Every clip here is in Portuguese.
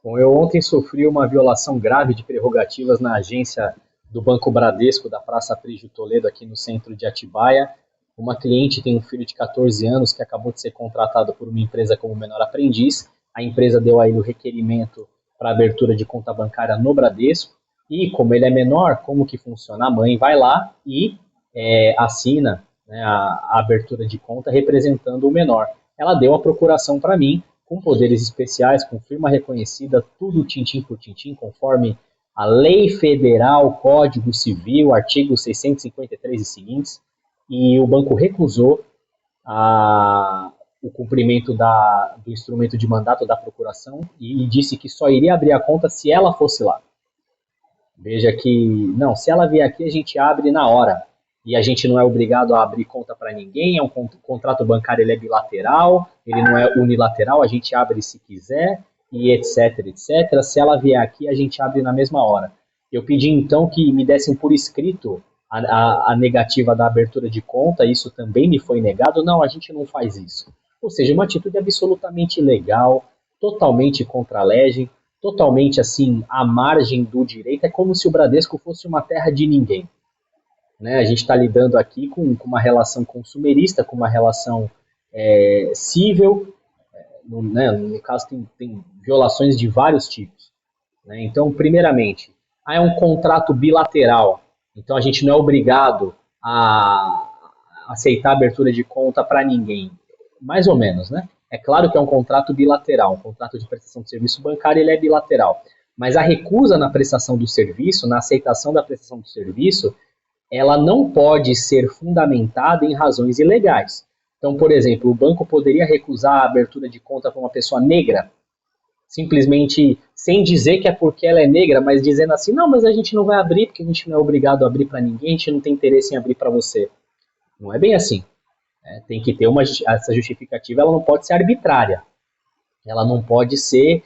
Bom, eu ontem sofri uma violação grave de prerrogativas na agência do Banco Bradesco da Praça Prígio Toledo, aqui no centro de Atibaia. Uma cliente tem um filho de 14 anos que acabou de ser contratado por uma empresa como menor aprendiz. A empresa deu a ele o requerimento para abertura de conta bancária no Bradesco. E como ele é menor, como que funciona? A mãe vai lá e assina, né, a abertura de conta representando o menor. Ela deu a procuração para mim, com poderes especiais, com firma reconhecida, tudo tintim por tintim, conforme a Lei Federal, Código Civil, artigo 653 e seguintes, e o banco recusou a, o cumprimento do instrumento de mandato da procuração e disse que só iria abrir a conta se ela fosse lá. Veja que, não, se ela vier aqui, a gente abre na hora. E a gente não é obrigado a abrir conta para ninguém, contrato bancário ele é bilateral, ele não é unilateral, a gente abre se quiser, e etc, etc. Se ela vier aqui, a gente abre na mesma hora. Eu pedi então que me dessem por escrito a negativa da abertura de conta, isso também me foi negado. Não, a gente não faz isso. Ou seja, uma atitude absolutamente ilegal, totalmente contra a lei, totalmente assim, à margem do direito. É como se o Bradesco fosse uma terra de ninguém. Né? A gente está lidando aqui com uma relação consumerista, com uma relação cível, no caso tem violações de vários tipos. Né? Então, primeiramente, é um contrato bilateral, então a gente não é obrigado a aceitar a abertura de conta para ninguém, mais ou menos, né? É claro que é um contrato bilateral, um contrato de prestação de serviço bancário, ele é bilateral, mas a recusa na prestação do serviço, na aceitação da prestação do serviço, ela não pode ser fundamentada em razões ilegais. Então, por exemplo, o banco poderia recusar a abertura de conta para uma pessoa negra, simplesmente sem dizer que é porque ela é negra, mas dizendo assim, não, mas a gente não vai abrir porque a gente não é obrigado a abrir para ninguém, a gente não tem interesse em abrir para você. Não é bem assim. Tem que ter essa justificativa, ela não pode ser arbitrária, ela não pode ser,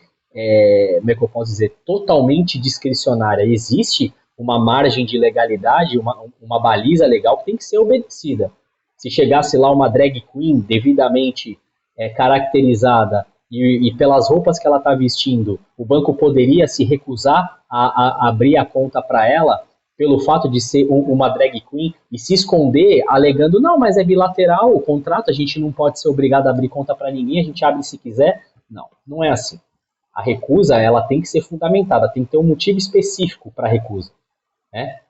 como é que eu posso dizer, totalmente discricionária. Existe uma margem de legalidade, uma baliza legal que tem que ser obedecida. Se chegasse lá uma drag queen devidamente caracterizada e pelas roupas que ela está vestindo, o banco poderia se recusar a abrir a conta para ela pelo fato de ser uma drag queen e se esconder alegando, não, mas é bilateral o contrato, a gente não pode ser obrigado a abrir conta para ninguém, a gente abre se quiser. Não, não é assim. A recusa, ela tem que ser fundamentada, tem que ter um motivo específico para a recusa. Né?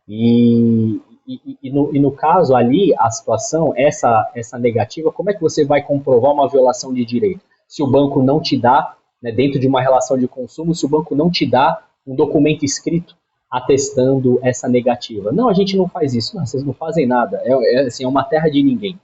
No caso ali, a situação, essa negativa, como é que você vai comprovar uma violação de direito? Se o banco não te dá, né, dentro de uma relação de consumo, se o banco não te dá um documento escrito atestando essa negativa. Não, a gente não faz isso. Não, vocês não fazem nada. Assim, é uma terra de ninguém.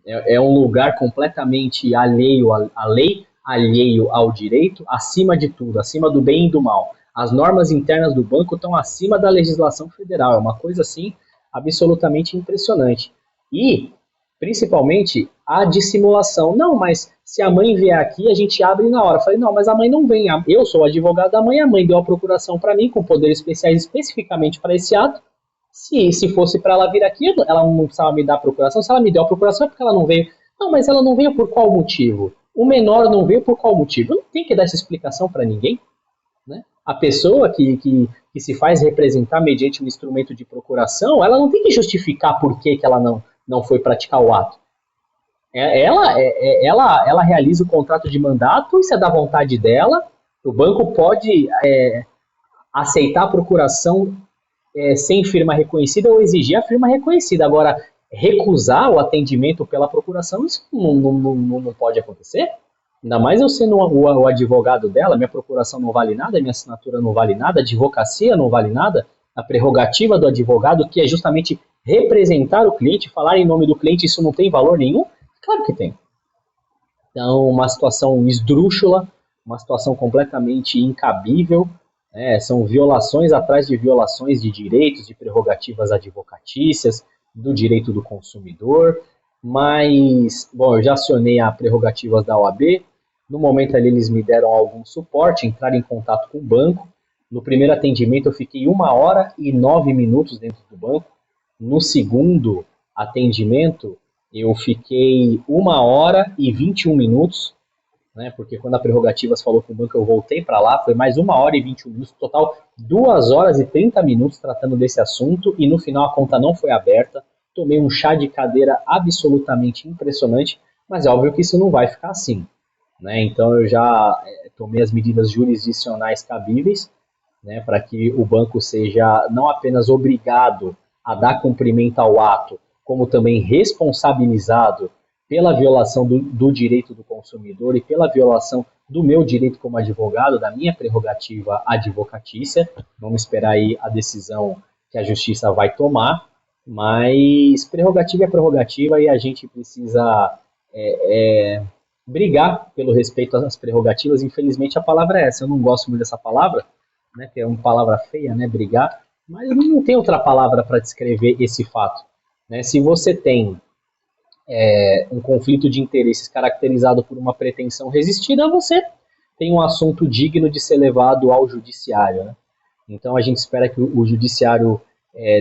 É um lugar completamente alheio à lei, alheio ao direito, acima de tudo, acima do bem e do mal. As normas internas do banco estão acima da legislação federal. É uma coisa assim absolutamente impressionante. E, principalmente, a dissimulação. Não, mas se a mãe vier aqui, a gente abre na hora. Eu falei, não, mas a mãe não vem. Eu sou o advogado da mãe, a mãe deu a procuração para mim, com poderes especiais especificamente para esse ato. Se fosse para ela vir aqui, ela não precisava me dar a procuração. Se ela me deu a procuração, é porque ela não veio. Não, mas ela não veio por qual motivo? O menor não veio por qual motivo? Não tem que dar essa explicação para ninguém. Né? A pessoa que se faz representar mediante um instrumento de procuração, ela não tem que justificar por que ela não foi praticar o ato. Ela realiza o contrato de mandato, isso é da vontade dela. O banco pode aceitar a procuração sem firma reconhecida ou exigir a firma reconhecida. Agora, recusar o atendimento pela procuração, isso não pode acontecer. Ainda mais eu sendo o advogado dela, minha procuração não vale nada, minha assinatura não vale nada, a advocacia não vale nada, a prerrogativa do advogado, que é justamente representar o cliente, falar em nome do cliente, isso não tem valor nenhum? Claro que tem. Então, uma situação esdrúxula, uma situação completamente incabível, são violações atrás de violações de direitos, de prerrogativas advocatícias, do direito do consumidor, mas, bom, eu já acionei a prerrogativas da OAB, no momento ali eles me deram algum suporte, entraram em contato com o banco, no primeiro atendimento eu fiquei 1h09 dentro do banco, no segundo atendimento eu fiquei 1h21, né? Porque quando a Prerrogativas falou com o banco, eu voltei para lá, foi mais 1 hora e 21 minutos, total 2 horas e 30 minutos tratando desse assunto, e no final a conta não foi aberta. Tomei um chá de cadeira absolutamente impressionante, mas é óbvio que isso não vai ficar assim, né? Então eu já tomei as medidas jurisdicionais cabíveis, né, para que o banco seja não apenas obrigado a dar cumprimento ao ato, como também responsabilizado pela violação do direito do consumidor e pela violação do meu direito como advogado, da minha prerrogativa advocatícia. Vamos esperar aí a decisão que a justiça vai tomar, mas prerrogativa é prerrogativa e a gente precisa brigar pelo respeito às prerrogativas. Infelizmente a palavra é essa, eu não gosto muito dessa palavra, né, que é uma palavra feia, né, brigar, mas não tem outra palavra para descrever esse fato, né? Se você tem um conflito de interesses caracterizado por uma pretensão resistida, você tem um assunto digno de ser levado ao judiciário, né? Então a gente espera que o judiciário,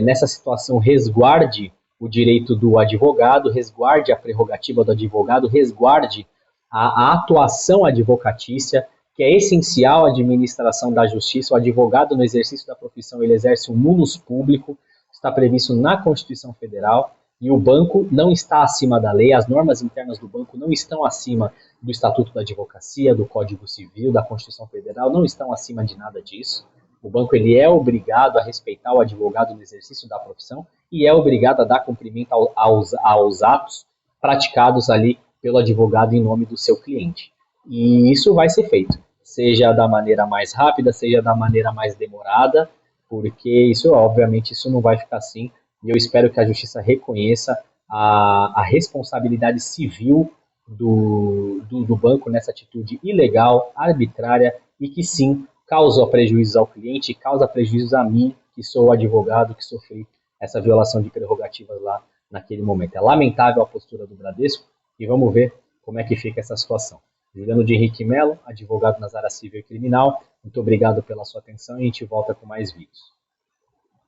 nessa situação, resguarde o direito do advogado, resguarde a prerrogativa do advogado, resguarde a atuação advocatícia, que é essencial à administração da justiça. O advogado, no exercício da profissão, ele exerce um munus público, está previsto na Constituição Federal, e o banco não está acima da lei, as normas internas do banco não estão acima do Estatuto da Advocacia, do Código Civil, da Constituição Federal, não estão acima de nada disso. O banco ele é obrigado a respeitar o advogado no exercício da profissão e é obrigado a dar cumprimento aos atos praticados ali pelo advogado em nome do seu cliente. E isso vai ser feito, seja da maneira mais rápida, seja da maneira mais demorada, porque isso, obviamente, isso não vai ficar assim. E eu espero que a justiça reconheça a responsabilidade civil do banco nessa atitude ilegal, arbitrária, e que sim, causa prejuízos ao cliente, causa prejuízos a mim, que sou o advogado que sofri essa violação de prerrogativas lá naquele momento. É lamentável a postura do Bradesco e vamos ver como é que fica essa situação. Juliano de Henrique Melo, advogado nas áreas civil e criminal, muito obrigado pela sua atenção e a gente volta com mais vídeos.